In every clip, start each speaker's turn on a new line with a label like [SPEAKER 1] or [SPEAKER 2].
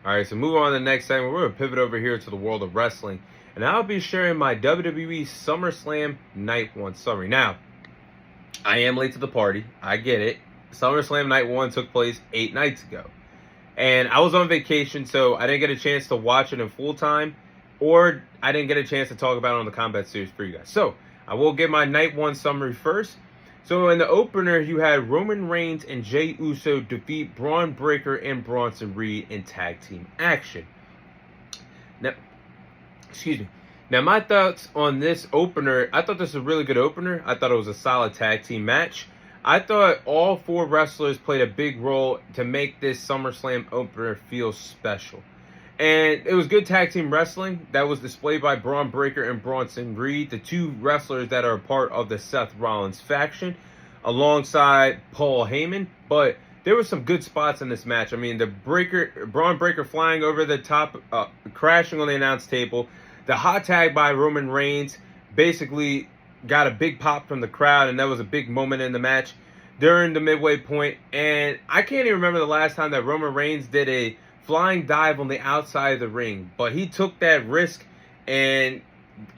[SPEAKER 1] All right, so move on to the next segment. We're going to pivot over here to the world of wrestling. And I'll be sharing my WWE SummerSlam Night 1 summary. Now, I am late to the party. I get it. SummerSlam Night 1 took place 8 nights ago. And I was on vacation, so I didn't get a chance to watch it in full time. Or I didn't get a chance to talk about it on the Combat Series for you guys. So, I will give my Night 1 summary first. So in the opener, you had Roman Reigns and Jey Uso defeat Braun Breaker and Bronson Reed in tag team action. Now, Now, my thoughts on this opener, I thought this was a really good opener. I thought it was a solid tag team match. I thought all 4 wrestlers played a big role to make this SummerSlam opener feel special. And it was good tag team wrestling that was displayed by Braun Breaker and Bronson Reed, the 2 wrestlers that are a part of the Seth Rollins faction, alongside Paul Heyman. But there were some good spots in this match. I mean, Braun Breaker flying over the top, crashing on the announce table. The hot tag by Roman Reigns basically got a big pop from the crowd, and that was a big moment in the match during the midway point. And I can't even remember the last time that Roman Reigns did a flying dive on the outside of the ring, but he took that risk and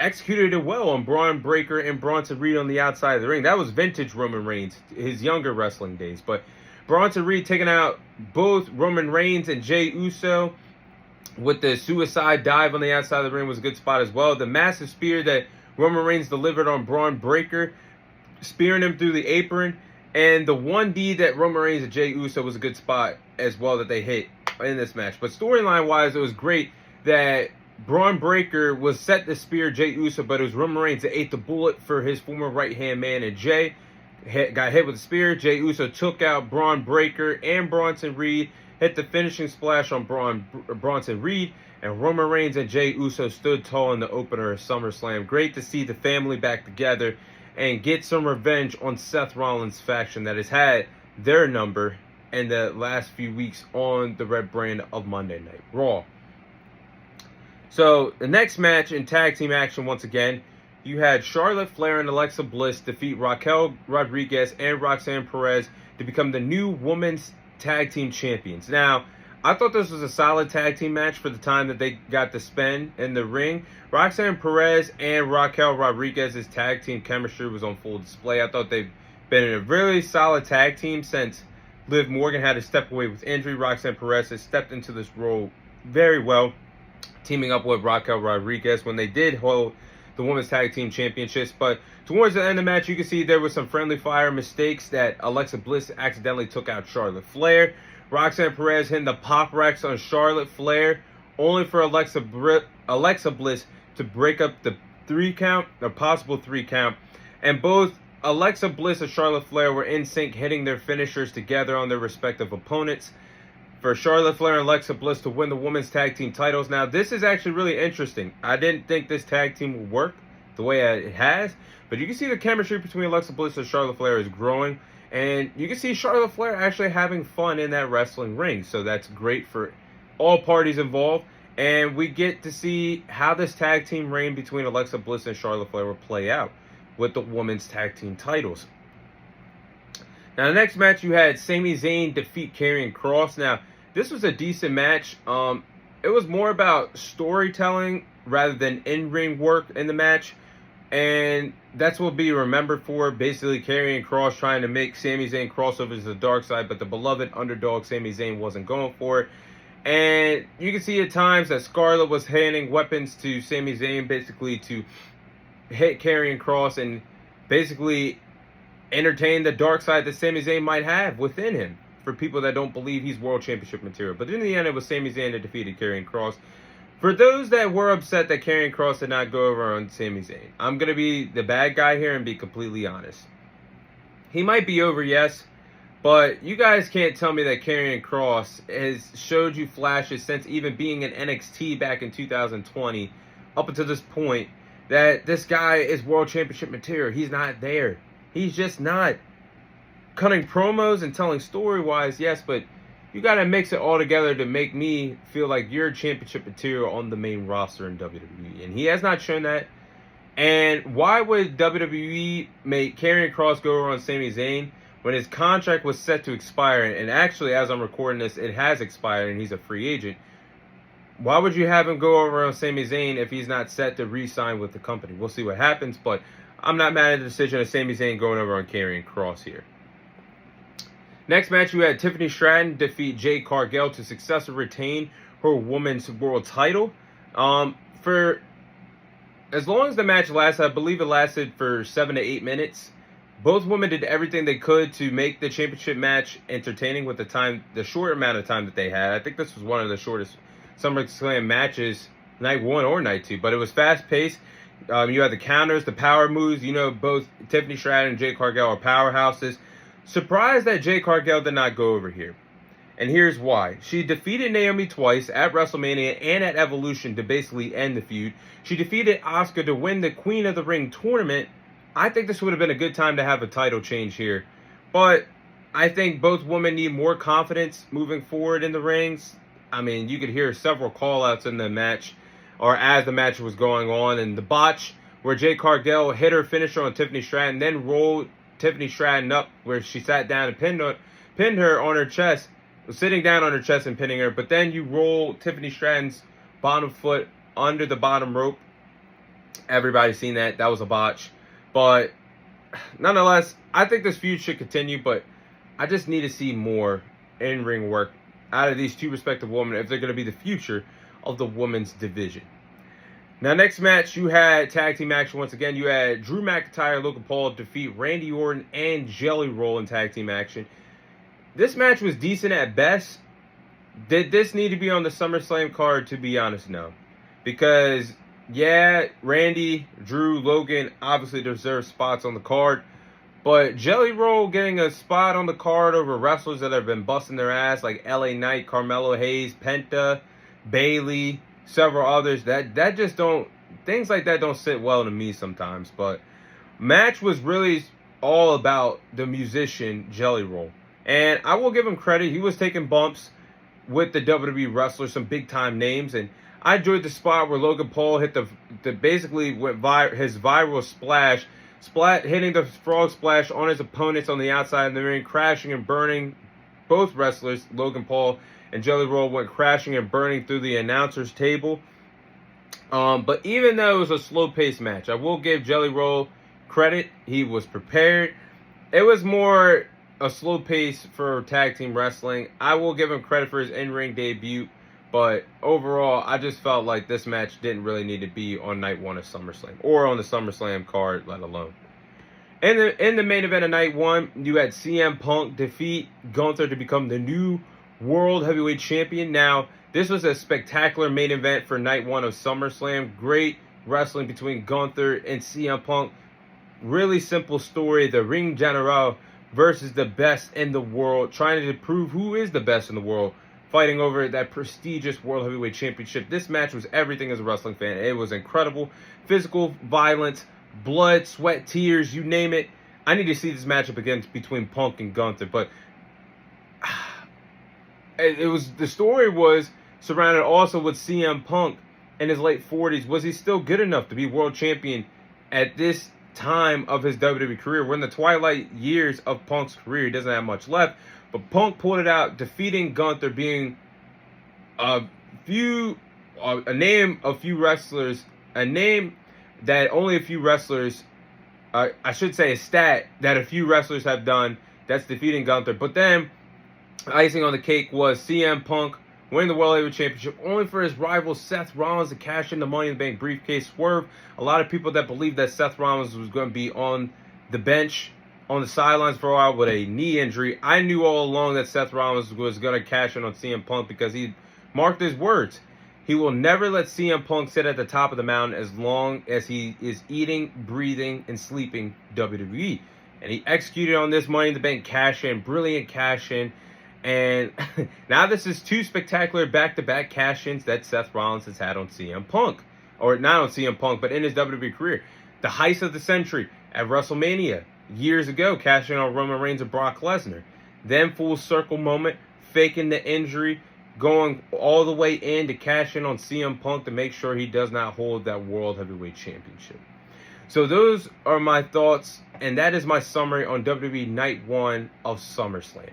[SPEAKER 1] executed it well on Braun Breaker and Bronson Reed on the outside of the ring. That was vintage Roman Reigns, his younger wrestling days. But Bronson Reed taking out both Roman Reigns and Jey Uso with the suicide dive on the outside of the ring was a good spot as well. The massive spear that Roman Reigns delivered on Braun Breaker, spearing him through the apron, and the 1D that Roman Reigns and Jey Uso was a good spot as well that they hit in this match. But storyline-wise, it was great that Braun Breaker was set to spear Jey Uso, but it was Roman Reigns that ate the bullet for his former right-hand man, and Jey got hit with a spear. Jey Uso took out Braun Breaker and Bronson Reed, hit the finishing splash on Bronson Reed, and Roman Reigns and Jey Uso stood tall in the opener of SummerSlam. Great to see the family back together and get some revenge on Seth Rollins' faction that has had their number in the last few weeks on the red brand of Monday Night Raw. So the next match in tag team action, once again, you had Charlotte Flair and Alexa Bliss defeat Raquel Rodriguez and Roxanne Perez to become the new women's tag team champions. Now, I thought this was a solid tag team match for the time that they got to spend in the ring. Roxanne Perez and Raquel Rodriguez's tag team chemistry was on full display. I thought they've been in a really solid tag team since Liv Morgan had to step away with injury. Roxanne Perez has stepped into this role very well, teaming up with Raquel Rodriguez when they did hold the Women's Tag Team Championships. But towards the end of the match, you can see there was some friendly fire mistakes that Alexa Bliss accidentally took out Charlotte Flair. Roxanne Perez hitting the Pop Rex on Charlotte Flair, only for Alexa Bliss to break up the 3 count, a possible 3 count. And both Alexa Bliss and Charlotte Flair were in sync, hitting their finishers together on their respective opponents for Charlotte Flair and Alexa Bliss to win the women's tag team titles. Now, this is actually really interesting. I didn't think this tag team would work the way it has, but you can see the chemistry between Alexa Bliss and Charlotte Flair is growing, and you can see Charlotte Flair actually having fun in that wrestling ring, so that's great for all parties involved. And we get to see how this tag team reign between Alexa Bliss and Charlotte Flair will play out with the women's tag team titles. Now, the next match, you had Sami Zayn defeat Karrion Kross. Now, this was a decent match. It was more about storytelling rather than in-ring work in the match. And that's what will be remembered for. Basically, Karrion Kross trying to make Sami Zayn cross over to the dark side, but the beloved underdog Sami Zayn wasn't going for it. And you can see at times that Scarlett was handing weapons to Sami Zayn basically to hit Karrion Kross and basically entertain the dark side that Sami Zayn might have within him for people that don't believe he's World Championship material. But in the end, it was Sami Zayn that defeated Karrion Kross. For those that were upset that Karrion Kross did not go over on Sami Zayn, I'm going to be the bad guy here and be completely honest. He might be over, yes, but you guys can't tell me that Karrion Kross has showed you flashes since even being in NXT back in 2020 up until this point that this guy is World Championship material. He's not there. He's just not. Cutting promos and telling story-wise, yes, but you got to mix it all together to make me feel like you're championship material on the main roster in WWE. And he has not shown that. And why would WWE make Karrion Kross go over on Sami Zayn when his contract was set to expire? And actually, as I'm recording this, it has expired and he's a free agent. why would you have him go over on Sami Zayn if he's not set to re-sign with the company? We'll see what happens, but I'm not mad at the decision of Sami Zayn going over on Karrion Kross here. Next match, we had Tiffany Stratton defeat Jade Cargill to successfully retain her women's world title. For as long as the match lasted, I believe it lasted for 7 to 8 minutes. Both women did everything they could to make the championship match entertaining with the short amount of time that they had. I think this was one of the shortest SummerSlam matches, night 1 or night 2, but it was fast paced. You had the counters, the power moves. Both Tiffany Stratton and Jade Cargill are powerhouses. Surprised that Jade Cargill did not go over here. And here's why. She defeated Naomi twice at WrestleMania and at Evolution to basically end the feud. She defeated Asuka to win the Queen of the Ring tournament. I think this would have been a good time to have a title change here. But I think both women need more confidence moving forward in the rings. I mean, you could hear several call-outs in the match, or as the match was going on. And the botch where Jade Cargill hit her finisher on Tiffany Stratton, then rolled Tiffany Stratton up where she sat down and pinned her on her chest, sitting down on her chest and pinning her. But then you roll Tiffany Stratton's bottom foot under the bottom rope. Everybody's seen that. That was a botch. But nonetheless, I think this feud should continue, but I just need to see more in-ring work out of these two respective women if they're going to be the future of the women's division. Now, next match, you had tag team action once again. You had Drew McIntyre, Logan Paul defeat Randy Orton and Jelly Roll in tag team action. This match was decent at best. Did this need to be on the SummerSlam card? To be honest, no. Because, yeah, Randy, Drew, Logan obviously deserve spots on the card. But Jelly Roll getting a spot on the card over wrestlers that have been busting their ass like LA Knight, Carmelo Hayes, Penta, Bayley, several others, that just don't, things like that don't sit well to me sometimes. But match was really all about the musician Jelly Roll. And I will give him credit. He was taking bumps with the WWE wrestlers, some big time names. And I enjoyed the spot where Logan Paul hit the basically went his viral splash, hitting the frog splash on his opponents on the outside of the ring, crashing and burning. Both wrestlers, Logan Paul and Jelly Roll, went crashing and burning through the announcer's table. But even though it was a slow-paced match, I will give Jelly Roll credit. He was prepared. It was more a slow pace for tag team wrestling. I will give him credit for his in-ring debut, but overall, I just felt like this match didn't really need to be on night 1 of SummerSlam, or on the SummerSlam card, let alone. In the main event of night 1, you had CM Punk defeat Gunther to become the new World Heavyweight Champion. Now, this was a spectacular main event for night 1 of SummerSlam. Great wrestling between Gunther and CM Punk. Really simple story. The Ring General versus the best in the world, trying to prove who is the best in the world, fighting over that prestigious World Heavyweight Championship. This match was everything as a wrestling fan. It was incredible. Physical violence, blood, sweat, tears, you name it. I need to see this matchup again between Punk and Gunther. But the story was surrounded also with CM Punk in his late 40s. Was he still good enough to be world champion at this time of his WWE career? We're in the twilight years of Punk's career. He doesn't have much left, but Punk pulled it out, defeating Gunther, being a name that only a few wrestlers, I should say a stat that a few wrestlers have done, that's defeating Gunther. But then icing on the cake was CM Punk winning the World Heavyweight Championship only for his rival Seth Rollins to cash in the Money in the Bank briefcase. Swerve, a lot of people that believed that Seth Rollins was going to be on the bench, on the sidelines for a while with a knee injury. I knew all along that Seth Rollins was going to cash in on CM Punk because he marked his words. He will never let CM Punk sit at the top of the mountain as long as he is eating, breathing, and sleeping WWE. And he executed on this Money in the Bank cash-in, brilliant cash-in. And now this is 2 spectacular back-to-back cash-ins that Seth Rollins has had on CM Punk. Or not on CM Punk, but in his WWE career. The heist of the century at WrestleMania years ago, cashing on Roman Reigns and Brock Lesnar. Then full circle moment, faking the injury, going all the way in to cash in on CM Punk to make sure he does not hold that World Heavyweight Championship. So those are my thoughts, and that is my summary on WWE Night 1 of SummerSlam.